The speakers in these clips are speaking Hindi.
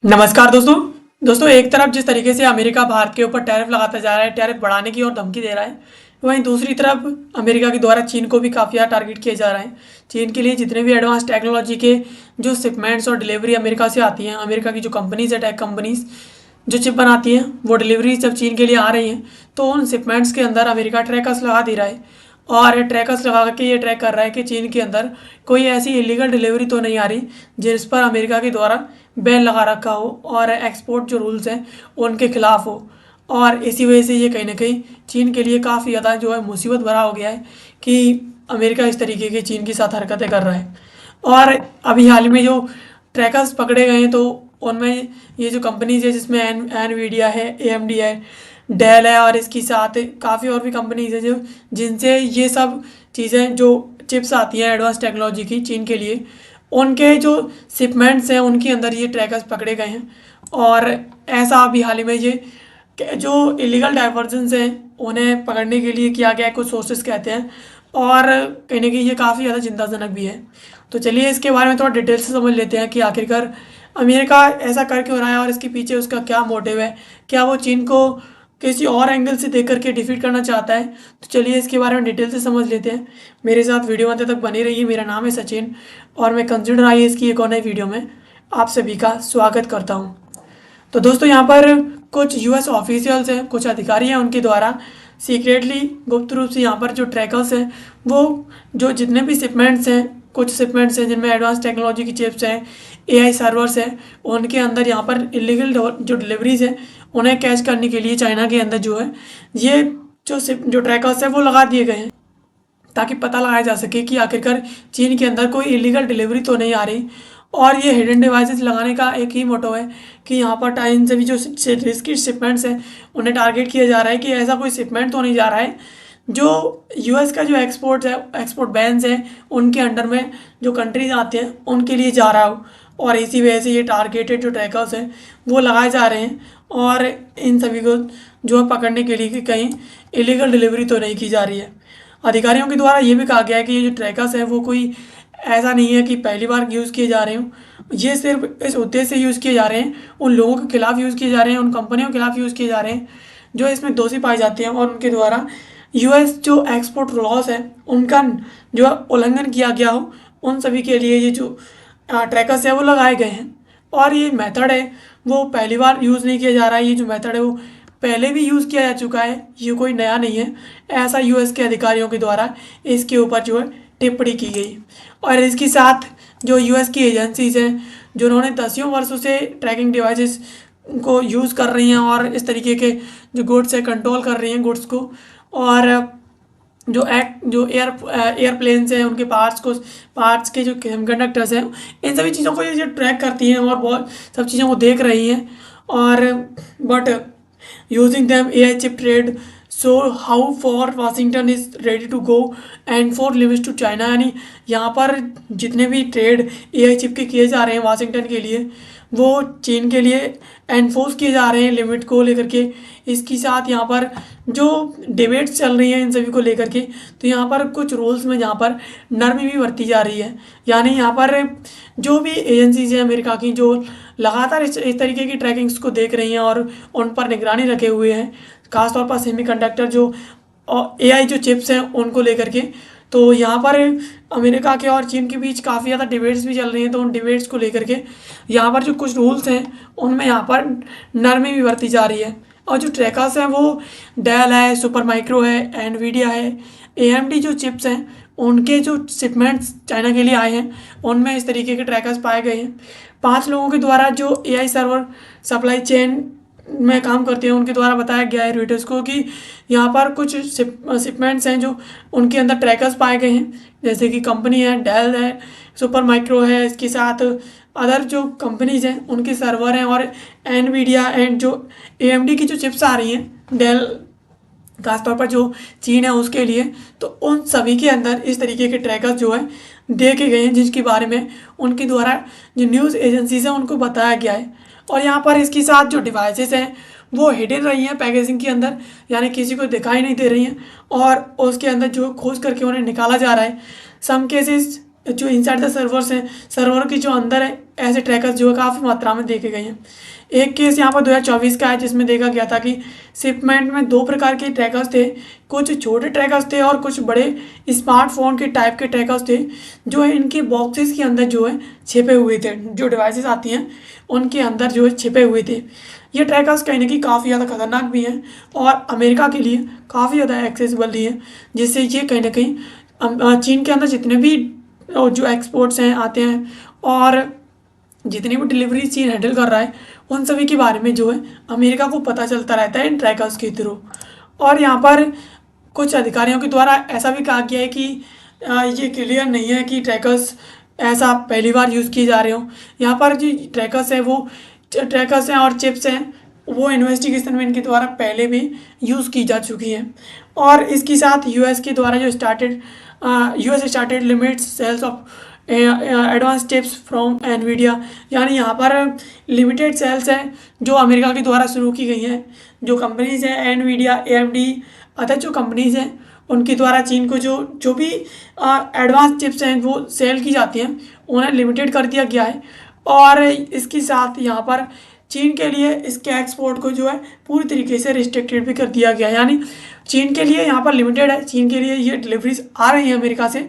नमस्कार दोस्तों। एक तरफ जिस तरीके से अमेरिका भारत के ऊपर टैरिफ लगाता जा रहा है, टैरिफ बढ़ाने की और धमकी दे रहा है, वहीं दूसरी तरफ अमेरिका के द्वारा चीन को भी काफ़ी ज़्यादा टारगेट किया जा रहा है। चीन के लिए जितने भी एडवांस टेक्नोलॉजी के जो शिपमेंट्स और डिलीवरी अमेरिका से आती हैं, अमेरिका की जो कंपनीज है, टेक कंपनीज जो चिप बनाती हैं, वो डिलीवरी जब चीन के लिए आ रही हैं तो उन शिपमेंट्स के अंदर अमेरिका ट्रैकर्स लगा दे रहा है। और ट्रैकर्स लगा के ये ट्रैक कर रहा है कि चीन के अंदर कोई ऐसी इलीगल डिलीवरी तो नहीं आ रही जिस पर अमेरिका के द्वारा बैन लगा रखा हो और एक्सपोर्ट जो रूल्स हैं उनके खिलाफ हो। और इसी वजह से ये कहीं ना कहीं चीन के लिए काफ़ी ज़्यादा जो है मुसीबत भरा हो गया है कि अमेरिका इस तरीके की चीन के साथ हरकतें कर रहा है। और अभी हाल ही में जो ट्रैकर्स पकड़े गए हैं तो उनमें ये जो कंपनीज है जिसमें एनवीडिया है, एएमडी है, डेल है और इसके साथ काफ़ी और भी कंपनीज है जो जिनसे ये सब चीज़ें जो चिप्स आती हैं एडवांस टेक्नोलॉजी की चीन के लिए, उनके जो शिपमेंट्स हैं उनके अंदर ये ट्रैकर्स पकड़े गए हैं। और ऐसा अभी हाल ही में ये जो इलीगल डाइवर्जन्स हैं उन्हें पकड़ने के लिए किया गया है, कुछ सोर्सेस कहते हैं। और कहीं ना कहीं ये काफ़ी ज़्यादा चिंताजनक भी है। तो चलिए इसके बारे में थोड़ा डिटेल से समझ लेते हैं कि आखिरकार अमेरिका ऐसा कर क्यों रहा है और इसके पीछे उसका क्या मोटिव है। क्या वो चीन को किसी और एंगल से देख करके डिफीट करना चाहता है? तो चलिए इसके बारे में डिटेल से समझ लेते हैं। मेरे साथ वीडियो अंत तक बने रहिए। मेरा नाम है सचिन और मैं कंसिडर आई इसकी एक और नई वीडियो में आप सभी का स्वागत करता हूँ। तो दोस्तों यहाँ पर कुछ यूएस ऑफिशियल्स हैं, कुछ अधिकारी हैं, उनके द्वारा सीक्रेटली गुप्त रूप से यहाँ पर जो ट्रैकर्स हैं वो जो जितने भी शिपमेंट्स हैं, कुछ शिपमेंट्स हैं जिनमें एडवांस टेक्नोलॉजी की चिप्स हैं, एआई सर्वर्स हैं, उनके अंदर यहाँ पर इलीगल जो डिलीवरीज हैं उन्हें कैच करने के लिए चाइना के अंदर जो है ये जो ट्रैकर्स हैं वो लगा दिए गए हैं ताकि पता लगाया जा सके कि आखिरकार चीन के अंदर कोई इलीगल डिलीवरी तो नहीं आ रही। और ये हिडन डिवाइसेस लगाने का एक ही मोटो है कि यहाँ पर टाइम से भी जो रिस्की शिपमेंट्स हैं उन्हें टारगेट किया जा रहा है कि ऐसा कोई शिपमेंट तो नहीं जा रहा है जो यूएस का जो एक्सपोर्ट है, एक्सपोर्ट बैन्स हैं उनके अंडर में जो कंट्रीज आते हैं उनके लिए जा रहा हो। और इसी वजह से ये टारगेटेड जो ट्रैकर्स हैं वो लगाए जा रहे हैं और इन सभी को जो है पकड़ने के लिए कि कहीं इलीगल डिलीवरी तो नहीं की जा रही है। अधिकारियों के द्वारा ये भी कहा गया है कि ये जो ट्रैकर्स हैं वो कोई ऐसा नहीं है कि पहली बार यूज़ किए जा रहे हों। ये सिर्फ इस उद्देश्य से यूज़ किए जा रहे हैं, उन लोगों के खिलाफ यूज़ किए जा रहे हैं, उन कंपनियों के खिलाफ यूज़ किए जा रहे हैं जो इसमें दोषी पाए जाते हैं और उनके द्वारा यूएस जो एक्सपोर्ट लॉस है उनका जो उल्लंघन किया गया हो, उन सभी के लिए ये जो ट्रैकर्स है वो लगाए गए हैं। और ये मेथड है वो पहली बार यूज़ नहीं किया जा रहा है, ये जो मेथड है वो पहले भी यूज़ किया जा चुका है, ये कोई नया नहीं है। ऐसा यूएस के अधिकारियों के द्वारा इसके ऊपर जो है टिप्पणी की गई। और इसके साथ जो यूएस की एजेंसीज हैं जो उन्होंने दसियों वर्षों से ट्रैकिंग डिवाइसेस को यूज़ कर रही हैं और इस तरीके के जो गुड्स है कंट्रोल कर रही हैं गुड्स को, और जो एयरप्लेन्स हैं उनके पार्ट्स के जो सेमीकंडक्टर्स हैं इन सभी चीज़ों को ये ट्रैक करती हैं और बहुत सब चीज़ों को देख रही हैं। और but using them AI chip trade so how for Washington is ready to go and for limits to China. यानी यहाँ पर जितने भी ट्रेड एआई चिप के किए जा रहे हैं वाशिंगटन के लिए वो चीन के लिए एनफोर्स किए जा रहे हैं लिमिट को लेकर के। इसके साथ यहाँ पर जो डिबेट्स चल रही हैं इन सभी को लेकर के, तो यहाँ पर कुछ रूल्स में यहाँ पर नरमी भी बरती जा रही है। यानी यहाँ पर जो भी एजेंसीज हैं अमेरिका की जो लगातार इस तरीके की ट्रैकिंग्स को देख रही हैं और उन पर निगरानी रखे हुए हैं, खासतौर पर सेमीकंडक्टर जो एआई जो चिप्स हैं उनको लेकर के। तो यहाँ पर अमेरिका के और चीन के बीच काफ़ी ज़्यादा डिबेट्स भी चल रही हैं, तो उन डिबेट्स को लेकर के यहाँ पर जो कुछ रूल्स हैं उनमें यहाँ पर नरमी भी बरती जा रही है। और जो ट्रैकर्स हैं वो डेल है, सुपर माइक्रो है, एनवीडिया है, एएमडी जो चिप्स हैं उनके जो शिपमेंट्स चाइना के लिए आए हैं उनमें इस तरीके के ट्रैकर्स पाए गए हैं। 5 लोगों के द्वारा जो एआई सर्वर सप्लाई चेन में काम करते हैं उनके द्वारा बताया गया है रॉयटर्स को कि यहाँ पर कुछ शिपमेंट्स हैं जो उनके अंदर ट्रैकर्स पाए गए हैं, जैसे कि कंपनी है डेल है, सुपर माइक्रो है, इसके साथ अदर जो कंपनीज हैं उनके सर्वर हैं, और एनवीडिया एंड जो एएमडी की जो चिप्स आ रही हैं डेल खासतौर पर जो चीन है उसके लिए, तो उन सभी के अंदर इस तरीके के ट्रैकर्स जो है देखे गए हैं जिसके बारे में उनके द्वारा जो न्यूज़ एजेंसीज हैं उनको बताया गया है। और यहाँ पर इसके साथ जो डिवाइसेस हैं वो हिडन रही हैं पैकेजिंग के अंदर, यानी किसी को दिखाई नहीं दे रही हैं और उसके अंदर जो खोज करके उन्हें निकाला जा रहा है। सम केसेस जो इनसाइड द सर्वर्स हैं, सर्वर की जो अंदर है, ऐसे ट्रैकर्स जो है काफ़ी मात्रा में देखे गए हैं। एक केस यहाँ पर 2024 का है जिसमें देखा गया था कि शिपमेंट में दो प्रकार के ट्रैकर्स थे। कुछ छोटे ट्रैकर्स थे और कुछ बड़े स्मार्टफोन के टाइप के ट्रैकर्स थे, जो है इनके बॉक्सेस के अंदर जो है छिपे हुए थे। जो डिवाइसेस आती हैं उनके अंदर जो है छिपे हुए थे। ये ट्रैकर्स कहीं ना कहीं काफ़ी ज़्यादा खतरनाक भी हैं और अमेरिका के लिए काफ़ी ज़्यादा एक्सेसिबल भी है, जिससे ये कहीं ना कहीं चीन के अंदर जितने भी जो एक्सपोर्ट्स हैं आते हैं और जितनी भी डिलीवरी चीन हैंडल कर रहा है, उन सभी के बारे में जो है अमेरिका को पता चलता रहता है इन ट्रैकर्स के थ्रू। और यहाँ पर कुछ अधिकारियों के द्वारा ऐसा भी कहा गया है कि ये क्लियर नहीं है कि ट्रैकर्स ऐसा पहली बार यूज़ किए जा रहे हों। यहाँ पर जो ट्रैकर्स हैं वो ट्रैकर्स हैं और चिप्स हैं, वो इन्वेस्टिगेशन में इनके द्वारा पहले भी यूज़ की जा चुकी हैं। और इसके साथ यूएस के द्वारा जो US started limits sales of advance chips from Nvidia, यानी यहाँ पर लिमिटेड सेल्स हैं जो अमेरिका के द्वारा शुरू की गई हैं। जो कंपनीज़ हैं एनवीडिया, एएमडी, अदर जो कंपनीज़ हैं उनके द्वारा चीन को जो जो भी एडवांस चिप्स हैं वो सेल की जाती हैं, उन्हें लिमिटेड कर दिया गया है। और इसके साथ यहाँ पर चीन के लिए इसके एक्सपोर्ट को जो है पूरी तरीके से रिस्ट्रिक्टेड भी कर दिया गया है, यानी चीन के लिए यहाँ पर लिमिटेड है। चीन के लिए ये डिलीवरीज आ रही हैं अमेरिका से,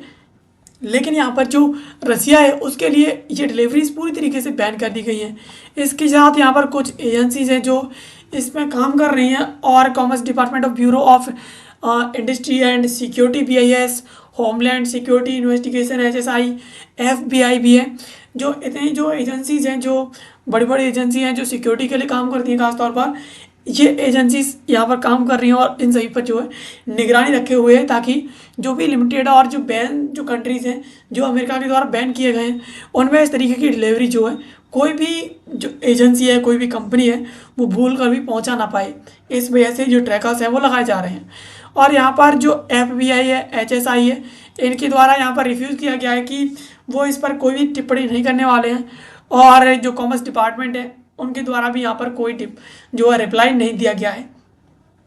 लेकिन यहाँ पर जो रसिया है उसके लिए ये डिलीवरीज पूरी तरीके से बैन कर दी गई हैं। इसके साथ यहाँ पर कुछ एजेंसीज हैं जो इसमें काम कर रही हैं, और commerce department of bureau of industry and security BIS, homeland security investigation HSI, FBI भी है। जो इतनी जो एजेंसीज हैं, जो बड़ी बड़ी एजेंसी हैं जो सिक्योरिटी के लिए काम करती हैं खासतौर पर, ये एजेंसीज यहाँ पर काम कर रही हैं और इन सभी पर जो है निगरानी रखे हुए हैं, ताकि जो भी लिमिटेड और जो बैन जो कंट्रीज़ हैं जो अमेरिका के द्वारा बैन किए गए हैं, उनमें इस तरीके की डिलीवरी जो है कोई भी जो एजेंसी है, कोई भी कंपनी है, वो भूल कर भी पहुँचा ना पाए। इस वजह से जो ट्रैकर्स हैं वो लगाए जा रहे हैं। और यहाँ पर जो FBI है, HSI है, इनके द्वारा यहाँ पर रिफ्यूज़ किया गया है कि वो इस पर कोई भी टिप्पणी नहीं करने वाले हैं। और जो कॉमर्स डिपार्टमेंट है उनके द्वारा भी यहाँ पर कोई जो है रिप्लाई नहीं दिया गया है।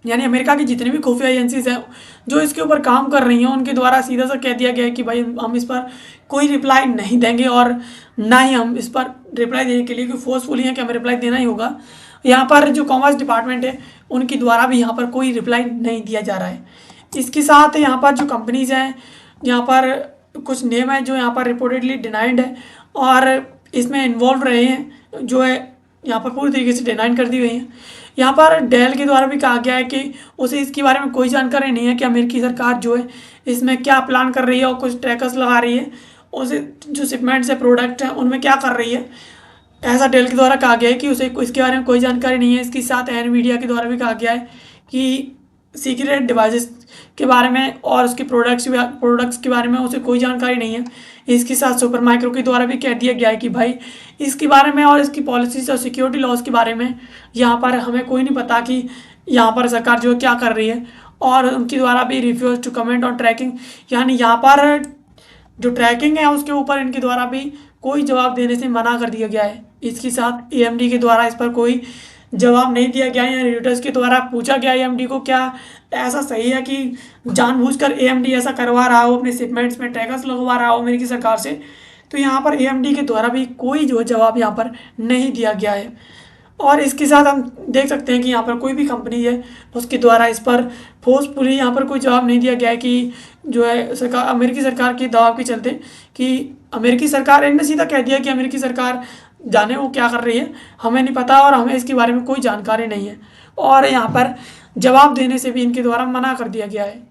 यानी अमेरिका की जितनी भी खुफिया एजेंसीज हैं जो इसके ऊपर काम कर रही हैं, उनके द्वारा सीधा सा कह दिया गया है कि भाई हम इस पर कोई रिप्लाई नहीं देंगे, और ना ही हम इस पर रिप्लाई देने के लिए कोई फोर्सफुली है कि हमें रिप्लाई देना ही होगा। यहाँ पर जो कॉमर्स डिपार्टमेंट है उनके द्वारा भी यहाँ पर कोई रिप्लाई नहीं दिया जा रहा है। इसके साथ यहाँ पर जो कंपनीज हैं, यहाँ पर कुछ नेम है जो यहाँ पर रिपोर्टेडली डिनाइंड है और इसमें इन्वॉल्व रहे हैं, जो है यहाँ पर पूरी तरीके से डिनाइन कर दी गई हैं। यहाँ पर डेल के द्वारा भी कहा गया है कि उसे इसके बारे में कोई जानकारी नहीं है कि अमेरिकी सरकार जो है इसमें क्या प्लान कर रही है और कुछ ट्रैकर्स लगा रही है, उसे जो शिपमेंट्स है प्रोडक्ट हैं उनमें क्या कर रही है, ऐसा डेल के द्वारा कहा गया है कि उसे इसके बारे में कोई जानकारी नहीं है। इसके साथ एनवीडिया के द्वारा भी कहा गया है कि सीक्रेट डिवाइसेस के बारे में और उसके प्रोडक्ट्स के बारे में उसे कोई जानकारी नहीं है। इसके साथ सुपर माइक्रो के द्वारा भी कह दिया गया है कि भाई इसके बारे में और इसकी पॉलिसीज और सिक्योरिटी लॉज के बारे में यहाँ पर हमें कोई नहीं पता कि यहाँ पर सरकार जो है क्या कर रही है। और उनके द्वारा भी refuse to comment on tracking, यानी यहाँ पर जो ट्रैकिंग है उसके ऊपर इनके द्वारा भी कोई जवाब देने से मना कर दिया गया है। इसके साथ AMD के द्वारा इस पर कोई जवाब नहीं दिया गया है। रॉयटर्स के द्वारा पूछा गया AMD को क्या ऐसा सही है कि जानबूझकर AMD ऐसा करवा रहा हो, अपने शिपमेंट्स में ट्रैकर्स लगवा रहा हो अमेरिकी सरकार से। तो यहाँ पर AMD के द्वारा भी कोई जो जवाब यहाँ पर नहीं दिया गया है। और इसके साथ हम देख सकते हैं कि यहाँ पर कोई भी कंपनी है उसके द्वारा इस पर फोर्सफुली यहाँ पर कोई जवाब नहीं दिया गया है कि जो है सरकार अमेरिकी सरकार के दबाव के चलते कि अमेरिकी सरकार, इनने सीधा कह दिया कि अमेरिकी सरकार जाने वो क्या कर रही है, हमें नहीं पता और हमें इसके बारे में कोई जानकारी नहीं है। और यहाँ पर जवाब देने से भी इनके द्वारा मना कर दिया गया है।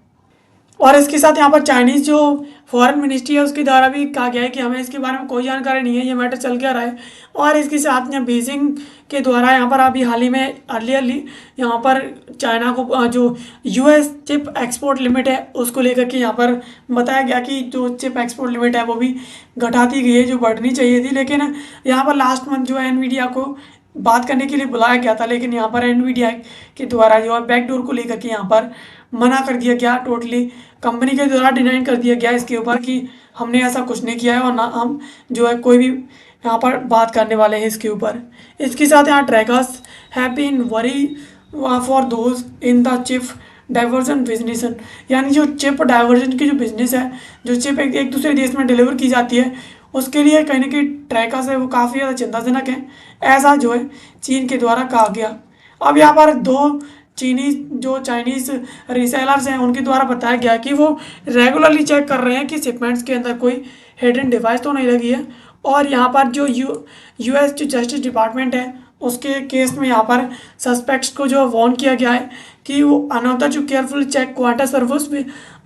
और इसके साथ यहाँ पर चाइनीज़ जो फॉरेन मिनिस्ट्री है उसके द्वारा भी कहा गया है कि हमें इसके बारे में कोई जानकारी नहीं है, ये मैटर चल क्या रहा है। और इसके साथ यहाँ बीजिंग के द्वारा यहाँ पर अभी हाल ही में अर्ली यहाँ पर चाइना को जो US चिप एक्सपोर्ट लिमिट है उसको लेकर के यहाँ पर बताया गया कि जो चिप एक्सपोर्ट लिमिट है वो भी घटा दी गई है, जो बढ़नी चाहिए थी। लेकिन यहाँ पर लास्ट मंथ जो है एनवीडिया को बात करने के लिए बुलाया गया था, लेकिन यहाँ पर एनवीडिया के द्वारा जो है बैकडोर को लेकर के यहाँ पर मना कर दिया गया। टोटली कंपनी के द्वारा डिनाइन कर दिया गया इसके ऊपर कि हमने ऐसा कुछ नहीं किया है और ना हम जो है कोई भी यहाँ पर बात करने वाले हैं इसके ऊपर। इसके साथ यहाँ trackers have been worry for those in the chip diversion business, यानी जो चिप डाइवर्जन की जो बिजनेस है, जो चिप एक दूसरे देश में डिलीवर की जाती है, उसके लिए कहीं ना कहीं ट्रैकर्स है वो काफ़ी ज़्यादा चिंताजनक है, ऐसा जो है चीन के द्वारा कहा गया। अब यहाँ पर दो चाइनीज़ रीसेलर्स हैं उनके द्वारा बताया गया कि वो रेगुलरली चेक कर रहे हैं कि शिपमेंट्स के अंदर कोई हिडन डिवाइस तो नहीं लगी है। और यहाँ पर जो यूएस जो जस्टिस डिपार्टमेंट है उसके केस में यहाँ पर सस्पेक्ट्स को जो वार्न किया गया है कि वो अनदर जो careful check Quanta service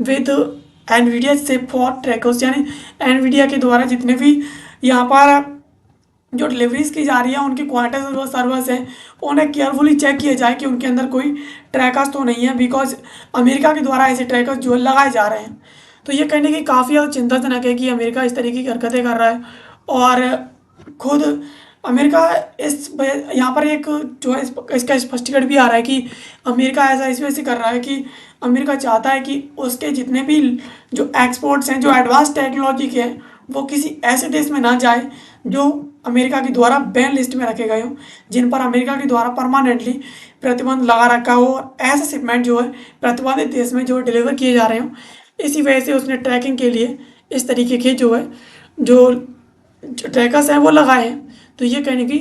with Nvidia से फॉर ट्रैकर्स, यानी एनवीडिया के द्वारा जितने भी यहाँ पर जो डिलीवरीज की जा रही है उनकी क्वांटा सर्वर्स हैं उन्हें केयरफुली चेक किया जाए कि उनके अंदर कोई ट्रैकर्स तो नहीं है, बिकॉज अमेरिका के द्वारा ऐसे ट्रैकर्स जो लगाए जा रहे हैं। तो ये कहने की काफ़ी ज़्यादा चिंताजनक है कि अमेरिका इस तरीके की हरकतें कर रहा है। और खुद अमेरिका यहाँ पर एक जो है इसका स्पष्टीकरण भी आ रहा है कि अमेरिका ऐसा इस वजह से कर रहा है कि अमेरिका चाहता है कि उसके जितने भी जो एक्सपोर्ट्स हैं जो एडवांस टेक्नोलॉजी के हैं वो किसी ऐसे देश में ना जाए जो अमेरिका के द्वारा बैन लिस्ट में रखे गए हों, जिन पर अमेरिका के द्वारा परमानेंटली प्रतिबंध लगा रखा हो, और ऐसे शिपमेंट जो है प्रतिबंधित देश में जो डिलीवर किए जा रहे हों। इसी वजह से उसने ट्रैकिंग के लिए इस तरीके के जो ट्रैकर्स हैं वो लगाए हैं। तो ये कहने की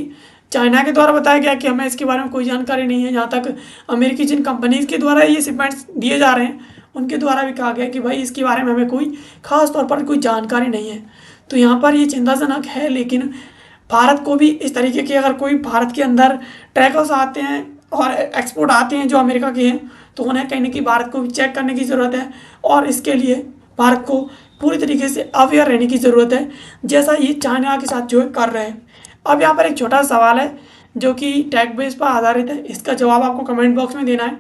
चाइना के द्वारा बताया गया कि हमें इसके बारे में कोई जानकारी नहीं है। जहाँ तक अमेरिकी जिन कंपनीज़ के द्वारा ये शिपमेंट्स दिए जा रहे हैं उनके द्वारा भी कहा गया कि भाई इसके बारे में हमें कोई ख़ास तौर पर कोई जानकारी नहीं है। तो यहाँ पर ये चिंताजनक है, लेकिन भारत को भी इस तरीके के अगर कोई भारत के अंदर ट्रैकर्स आते हैं और एक्सपोर्ट आते हैं जो अमेरिका के हैं तो उन्हें कहीं ना कहीं भारत को भी चेक करने की ज़रूरत है, और इसके लिए भारत को पूरी तरीके से अवेयर रहने की ज़रूरत है, जैसा ये चाइना के साथ जो है कर रहे हैं। अब यहाँ पर एक छोटा सवाल है जो कि टैग बेस पर आधारित है, इसका जवाब आपको कमेंट बॉक्स में देना है।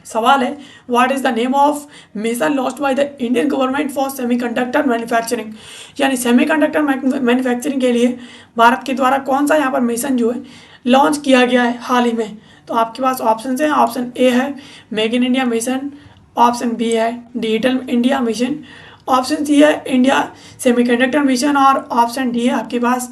सवाल है, what is the name of mission launched by the Indian government for semiconductor manufacturing, यानी सेमीकंडक्टर मैन्युफैक्चरिंग के लिए भारत के द्वारा कौन सा यहाँ पर मिशन जो है लॉन्च किया गया है हाल ही में। तो आपके पास ऑप्शन हैं, ऑप्शन ए है make in India mission, option B है digital India mission, option C है इंडिया सेमीकंडक्टर मिशन, और ऑप्शन डी है आपके पास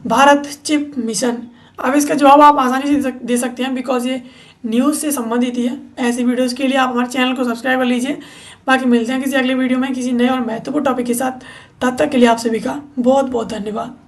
भारत चिप मिशन। अब इसका जवाब आप आसानी से दे सकते हैं बिकॉज ये न्यूज़ से संबंधित ही है। ऐसी वीडियोस के लिए आप हमारे चैनल को सब्सक्राइब कर लीजिए। बाकी मिलते हैं किसी अगले वीडियो में किसी नए और महत्वपूर्ण टॉपिक के साथ। तब तक के लिए आप सभी का बहुत बहुत धन्यवाद।